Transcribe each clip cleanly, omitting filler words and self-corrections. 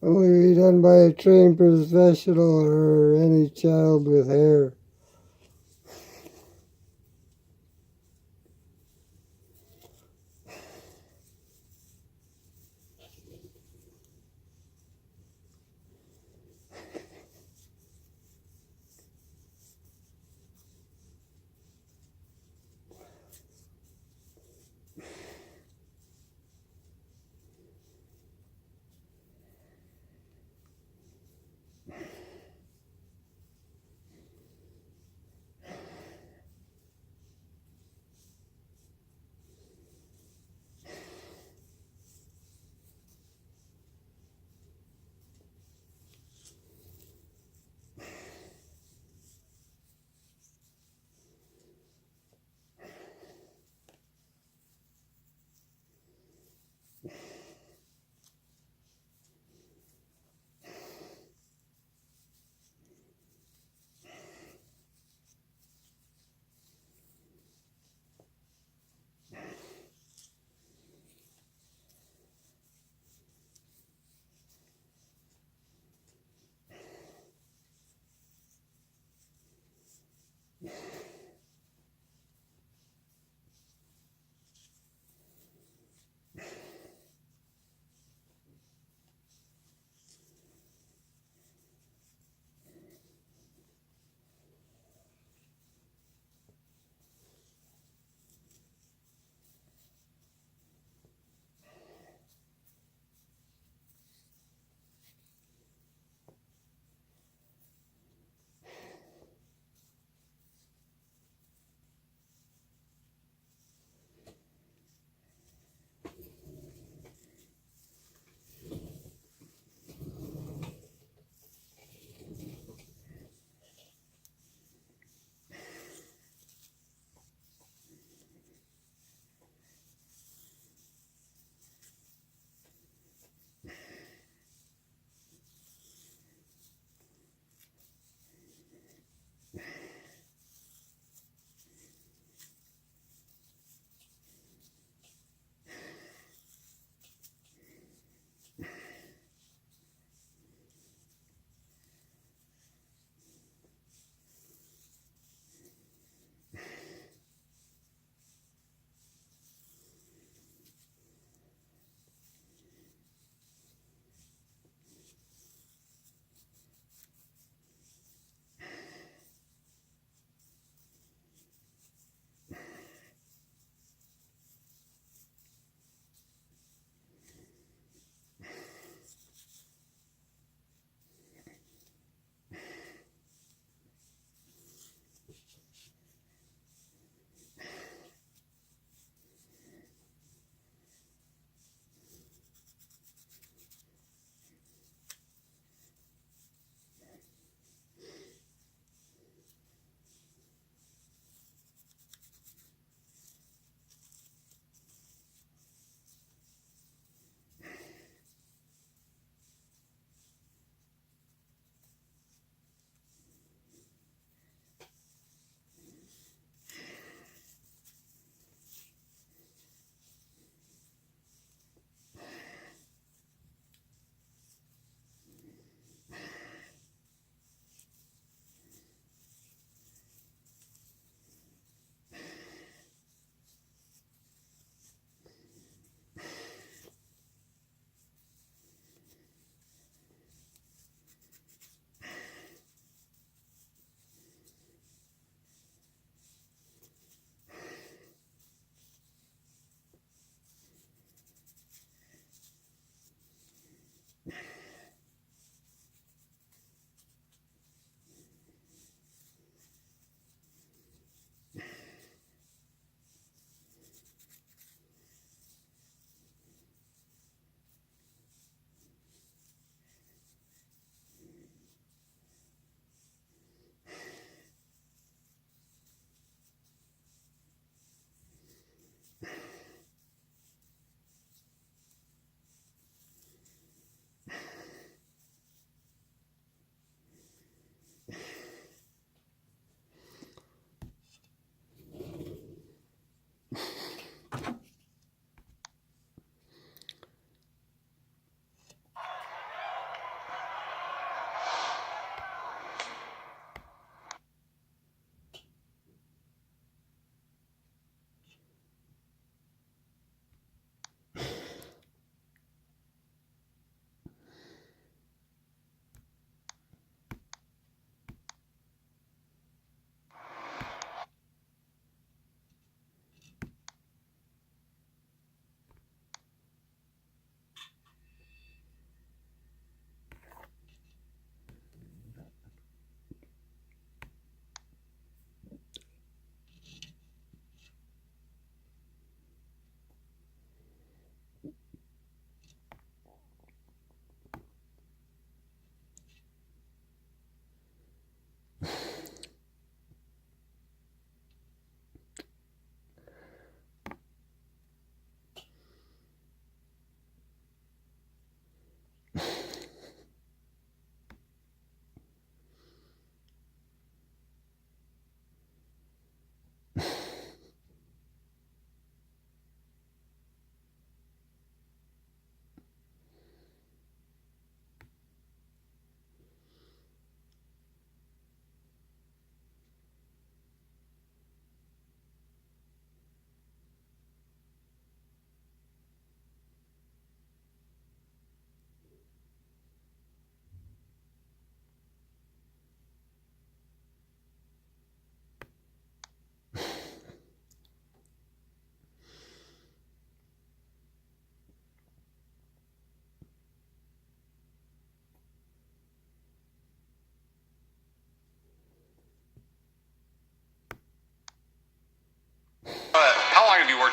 Only be done by a trained professional or any child with hair.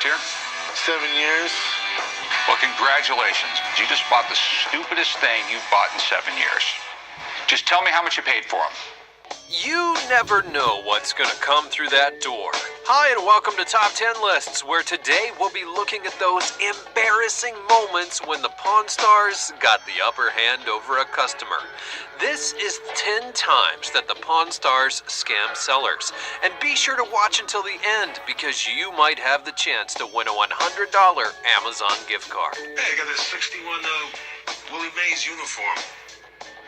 worked here? 7 years. Well, congratulations. You just bought the stupidest thing you've bought in 7 years. Just tell me how much you paid for them. You never know what's going to come through that door. Hi, and welcome to Top 10 Lists, where today we'll be looking at those embarrassing moments when the Pawn Stars got the upper hand over a customer. This is 10 times that the Pawn Stars scam sellers. And be sure to watch until the end, because you might have the chance to win a $100 Amazon gift card. Hey, I got this 61 Willie Mays uniform.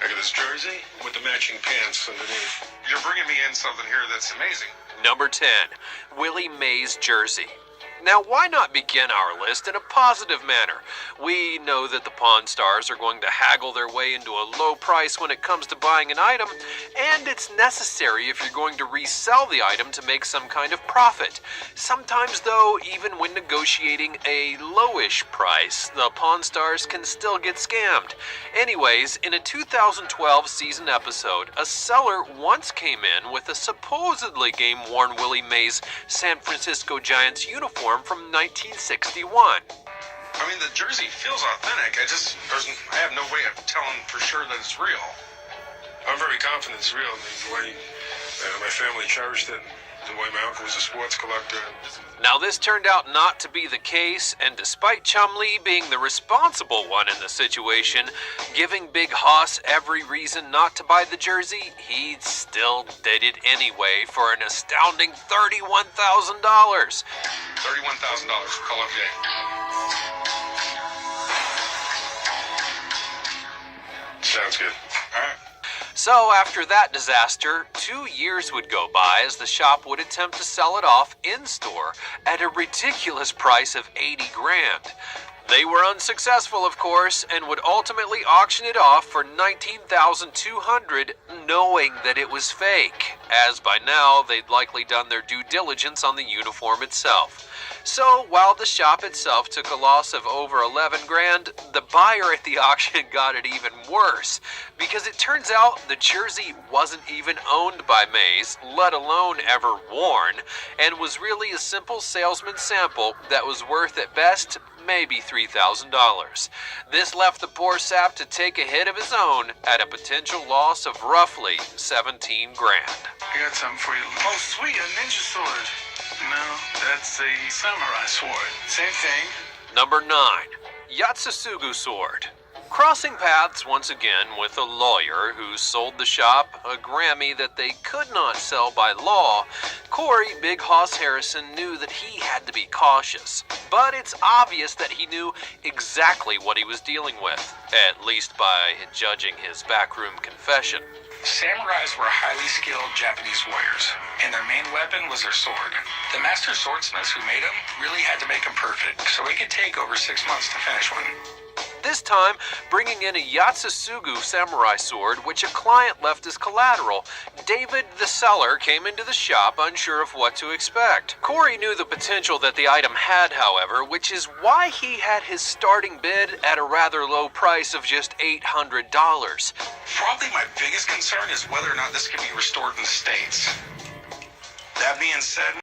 I got this jersey with the matching pants underneath. You're bringing me in something here that's amazing. Number 10, Willie Mays jersey. Now, why not begin our list in a positive manner? We know that the Pawn Stars are going to haggle their way into a low price when it comes to buying an item, and it's necessary if you're going to resell the item to make some kind of profit. Sometimes, though, even when negotiating a lowish price, the Pawn Stars can still get scammed. Anyways, in a 2012 season episode, a seller once came in with a supposedly game-worn Willie Mays San Francisco Giants uniform from 1961. I mean, the jersey feels authentic. I have no way of telling for sure that it's real. I'm very confident it's real. The way my family cherished it, the way my uncle was a sports collector. Now, this turned out not to be the case, and despite Chumlee being the responsible one in the situation, giving Big Hoss every reason not to buy the jersey, he still did it anyway for an astounding $31,000. $31,000. Call it game. Sounds good. All right. So after that disaster, 2 years would go by as the shop would attempt to sell it off in-store at a ridiculous price of $80 grand. They were unsuccessful, of course, and would ultimately auction it off for $19,200, knowing that it was fake, as by now they'd likely done their due diligence on the uniform itself. So, while the shop itself took a loss of over 11 grand, the buyer at the auction got it even worse, because it turns out the jersey wasn't even owned by Mays, let alone ever worn, and was really a simple salesman sample that was worth at best maybe $3,000. This left the poor sap to take a hit of his own at a potential loss of roughly 17 grand. I got something for you. Oh, sweet, a ninja sword. No, that's a samurai sword. Same thing. Number 9, Yatsusugu sword. Crossing paths once again with a lawyer who sold the shop a Grammy that they could not sell by law, Corey Big Hoss Harrison knew that he had to be cautious. But it's obvious that he knew exactly what he was dealing with, at least by judging his backroom confession. Samurais were highly skilled Japanese warriors, and their main weapon was their sword. The master swordsmiths who made them really had to make them perfect, so it could take over 6 months to finish one. This time, bringing in a Yatsusugu samurai sword, which a client left as collateral. David, the seller, came into the shop unsure of what to expect. Corey knew the potential that the item had, however, which is why he had his starting bid at a rather low price of just $800. Probably my biggest concern is whether or not this can be restored in the States. That being said,